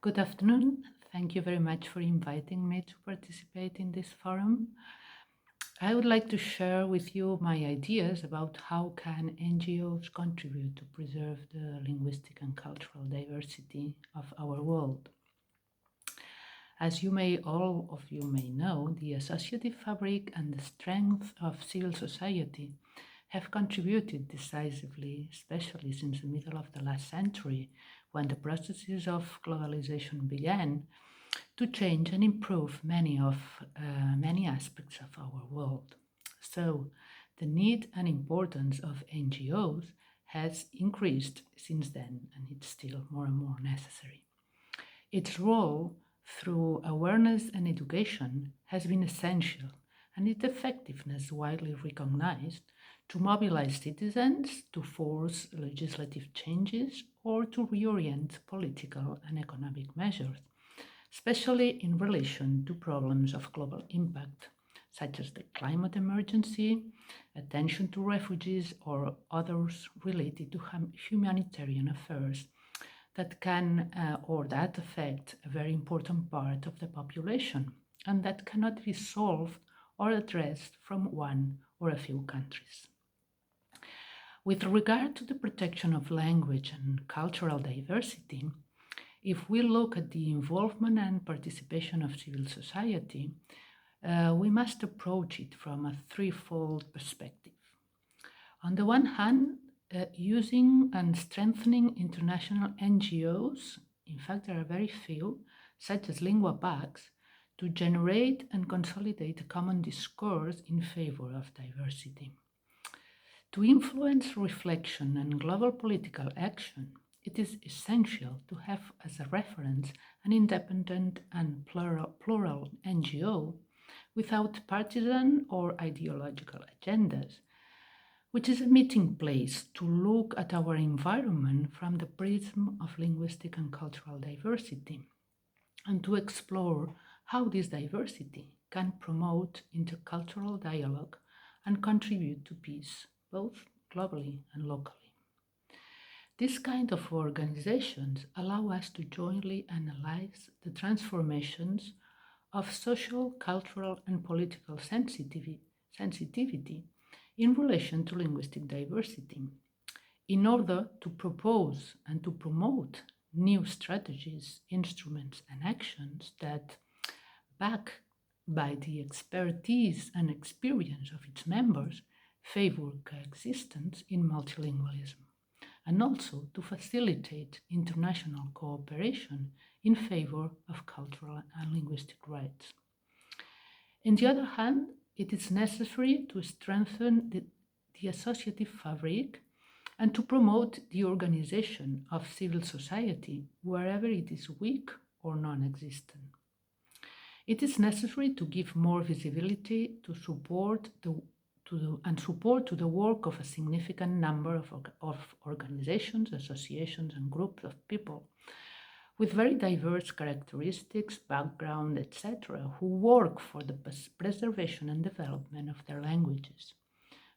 Good afternoon. Thank you very much for inviting me to participate in this forum. I would like to share with you my ideas about how can NGOs contribute to preserve the linguistic and cultural diversity of our world. As all of you may know, the associative fabric and the strength of civil society have contributed decisively, especially since the middle of the last century, when the processes of globalization began, to change and improve many aspects of our world. So, the need and importance of NGOs has increased since then, and it's still more and more necessary. Its role through awareness and education has been essential, and its effectiveness widely recognized to mobilize citizens, to force legislative changes, or to reorient political and economic measures, especially in relation to problems of global impact, such as the climate emergency, attention to refugees, or others related to humanitarian affairs that can or that affect a very important part of the population and that cannot be solved or addressed from one or a few countries. With regard to the protection of language and cultural diversity, if we look at the involvement and participation of civil society, we must approach it from a threefold perspective. On the one hand, using and strengthening international NGOs, in fact, there are very few, such as Linguapax, to generate and consolidate a common discourse in favor of diversity. To influence reflection and global political action, it is essential to have as a reference an independent and plural NGO without partisan or ideological agendas, which is a meeting place to look at our environment from the prism of linguistic and cultural diversity, and to explore how this diversity can promote intercultural dialogue and contribute to peace, both globally and locally. These kind of organizations allow us to jointly analyze the transformations of social, cultural, and political sensitivity in relation to linguistic diversity, in order to propose and to promote new strategies, instruments, and actions that, backed by the expertise and experience of its members, favor coexistence in multilingualism, and also to facilitate international cooperation in favor of cultural and linguistic rights. On the other hand, it is necessary to strengthen the associative fabric and to promote the organization of civil society wherever it is weak or non-existent. It is necessary to give more visibility to support to the work of a significant number of organizations, associations, and groups of people with very diverse characteristics, background, etc., who work for the preservation and development of their languages,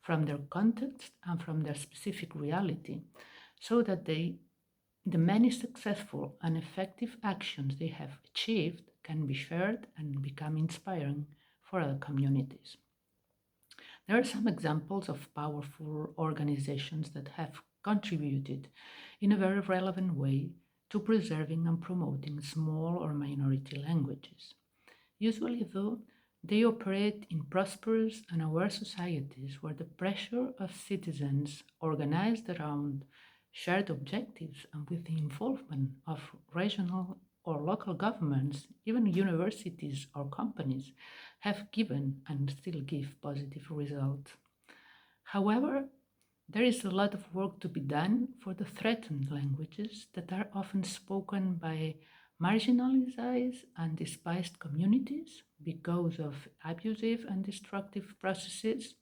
from their context and from their specific reality, so that the many successful and effective actions they have achieved can be shared and become inspiring for other communities. There are some examples of powerful organizations that have contributed in a very relevant way to preserving and promoting small or minority languages. Usually, though, they operate in prosperous and aware societies where the pressure of citizens organized around shared objectives and with the involvement of regional or local governments, even universities or companies, have given and still give positive results. However, there is a lot of work to be done for the threatened languages that are often spoken by marginalized and despised communities because of abusive and destructive processes.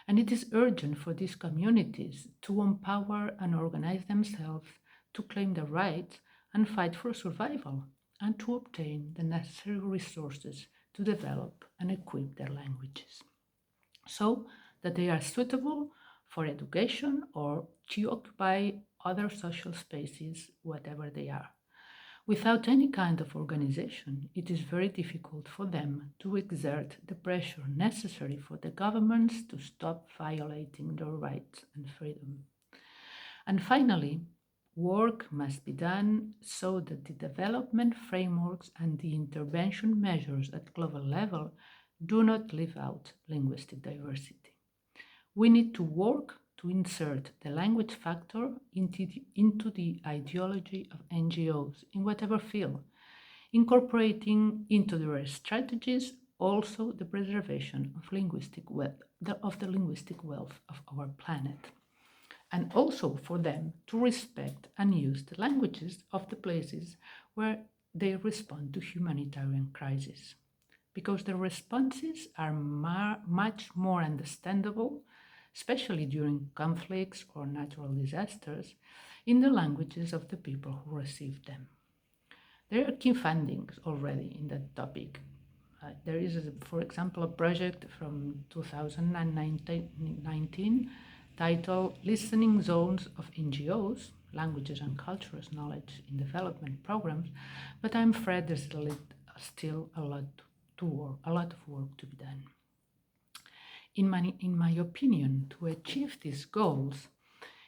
And it is urgent for these communities to empower and organize themselves to claim their rights and fight for survival and to obtain the necessary resources to develop and equip their languages so that they are suitable for education or to occupy other social spaces, whatever they are. Without any kind of organization, it is very difficult for them to exert the pressure necessary for the governments to stop violating their rights and freedom. And finally, work must be done so that the development frameworks and the intervention measures at global level do not leave out linguistic diversity. We need to work to insert the language factor into the ideology of NGOs in whatever field, incorporating into their strategies also the preservation of the linguistic wealth of our planet, and also for them to respect and use the languages of the places where they respond to humanitarian crises, because the responses are much more understandable, especially during conflicts or natural disasters, in the languages of the people who receive them. There are key findings already in that topic. There is, for example, a project from 2019 titled Listening Zones of NGOs, Languages and Cultures Knowledge in Development Programs, but I'm afraid there's still a lot of work to be done. In my opinion, to achieve these goals,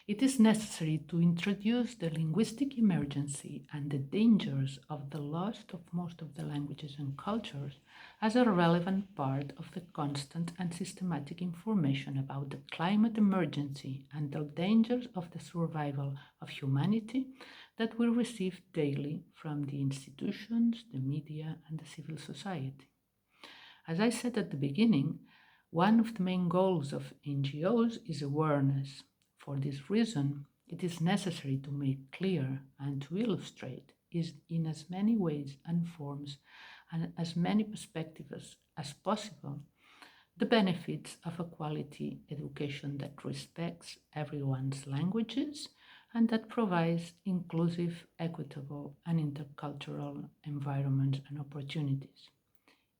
it is necessary to introduce the linguistic emergency and the dangers of the loss of most of the languages and cultures as a relevant part of the constant and systematic information about the climate emergency and the dangers of the survival of humanity that we receive daily from the institutions, the media, and the civil society. As I said at the beginning, one of the main goals of NGOs is awareness. For this reason, it is necessary to make clear and to illustrate in as many ways and forms and as many perspectives as possible the benefits of a quality education that respects everyone's languages and that provides inclusive, equitable, and intercultural environments and opportunities.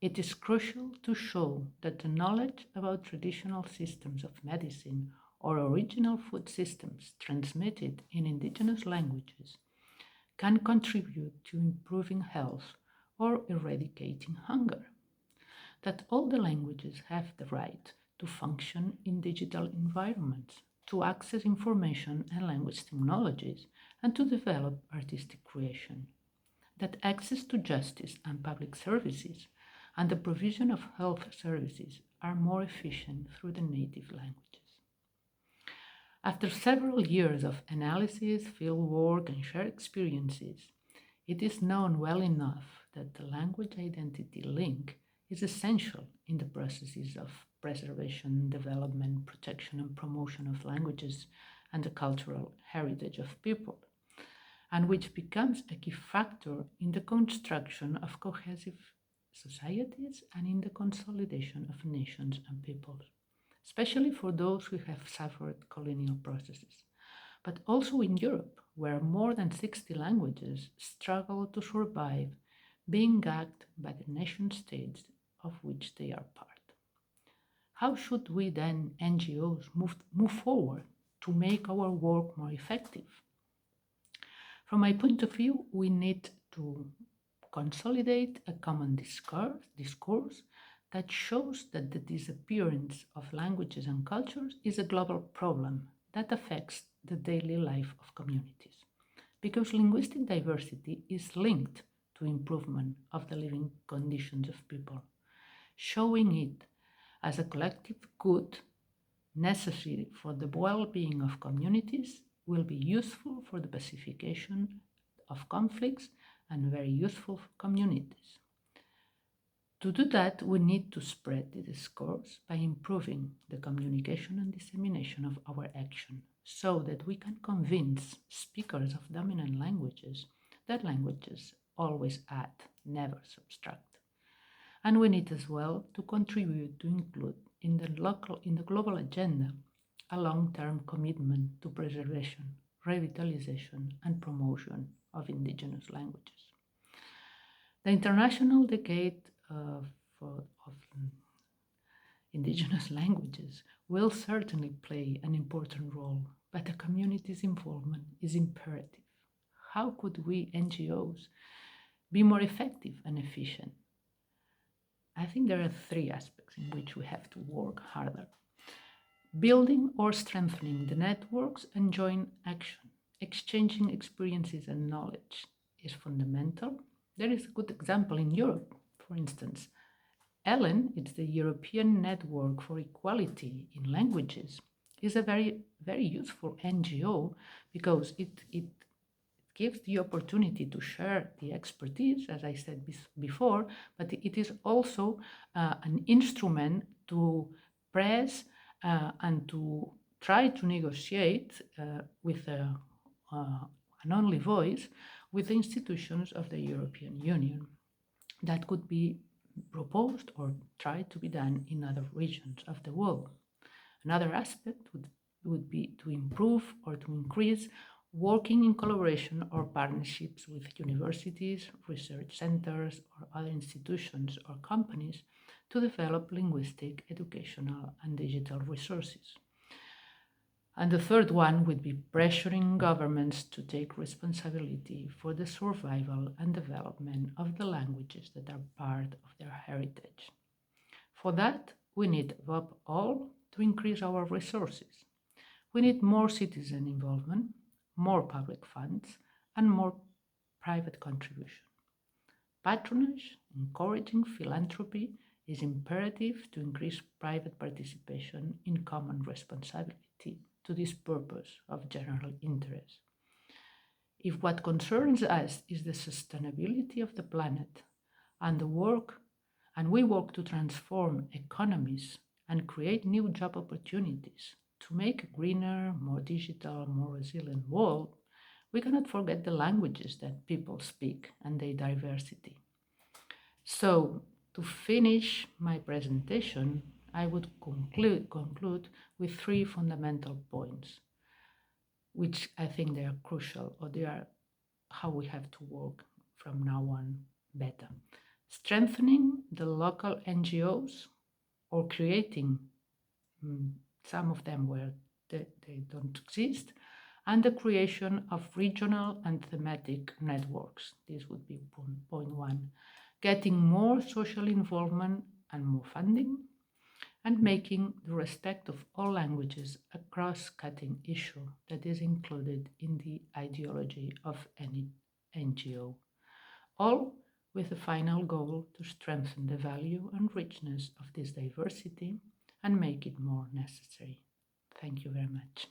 It is crucial to show that the knowledge about traditional systems of medicine or original food systems transmitted in indigenous languages can contribute to improving health or eradicating hunger. That all the languages have the right to function in digital environments, to access information and language technologies, and to develop artistic creation. That access to justice and public services and the provision of health services are more efficient through the native languages. After several years of analysis, fieldwork, and shared experiences, it is known well enough that the language identity link is essential in the processes of preservation, development, protection, and promotion of languages and the cultural heritage of people, and which becomes a key factor in the construction of cohesive societies and in the consolidation of nations and peoples, especially for those who have suffered colonial processes, but also in Europe, where more than 60 languages struggle to survive, being gagged by the nation states of which they are part. How should we then, NGOs, move forward to make our work more effective? From my point of view, we need to consolidate a common discourse that shows that the disappearance of languages and cultures is a global problem that affects the daily life of communities, because linguistic diversity is linked to improvement of the living conditions of people, showing it as a collective good necessary for the well-being of communities, will be useful for the pacification of conflicts and very useful for communities. To do that, we need to spread the discourse by improving the communication and dissemination of our action so that we can convince speakers of dominant languages that languages always add, never subtract. And we need as well to contribute to include in the global agenda a long-term commitment to preservation, revitalization, and promotion of indigenous languages. The International Decade of Indigenous Languages will certainly play an important role, but the community's involvement is imperative. how could we NGOs be more effective and efficient? I think there are three aspects in which we have to work harder. Building or strengthening the networks and joint action. Exchanging experiences and knowledge is fundamental. There is a good example in Europe, for instance. ELEN, it's the European Network for Equality in Languages, is a very, very useful NGO because it gives the opportunity to share the expertise, as I said before, but it is also an instrument to press and to try to negotiate with an only voice with the institutions of the European Union. That could be proposed or tried to be done in other regions of the world. Another aspect would be to improve or to increase working in collaboration or partnerships with universities, research centers, or other institutions or companies to develop linguistic, educational, and digital resources. And the third one would be pressuring governments to take responsibility for the survival and development of the languages that are part of their heritage. For that, we need above all to increase our resources. We need more citizen involvement, more public funds, and more private contribution. Patronage, encouraging philanthropy, is imperative to increase private participation in common responsibility to this purpose of general interest. If what concerns us is the sustainability of the planet and we work to transform economies and create new job opportunities to make a greener, more digital, more resilient world, we cannot forget the languages that people speak and their diversity. So, to finish my presentation, I would conclude with three fundamental points, which I think they are crucial, or they are how we have to work from now on better. Strengthening the local NGOs or creating some of them where they don't exist, and the creation of regional and thematic networks. This would be point one. Getting more social involvement and more funding, and making the respect of all languages a cross-cutting issue that is included in the ideology of any NGO. All with the final goal to strengthen the value and richness of this diversity and make it more necessary. Thank you very much.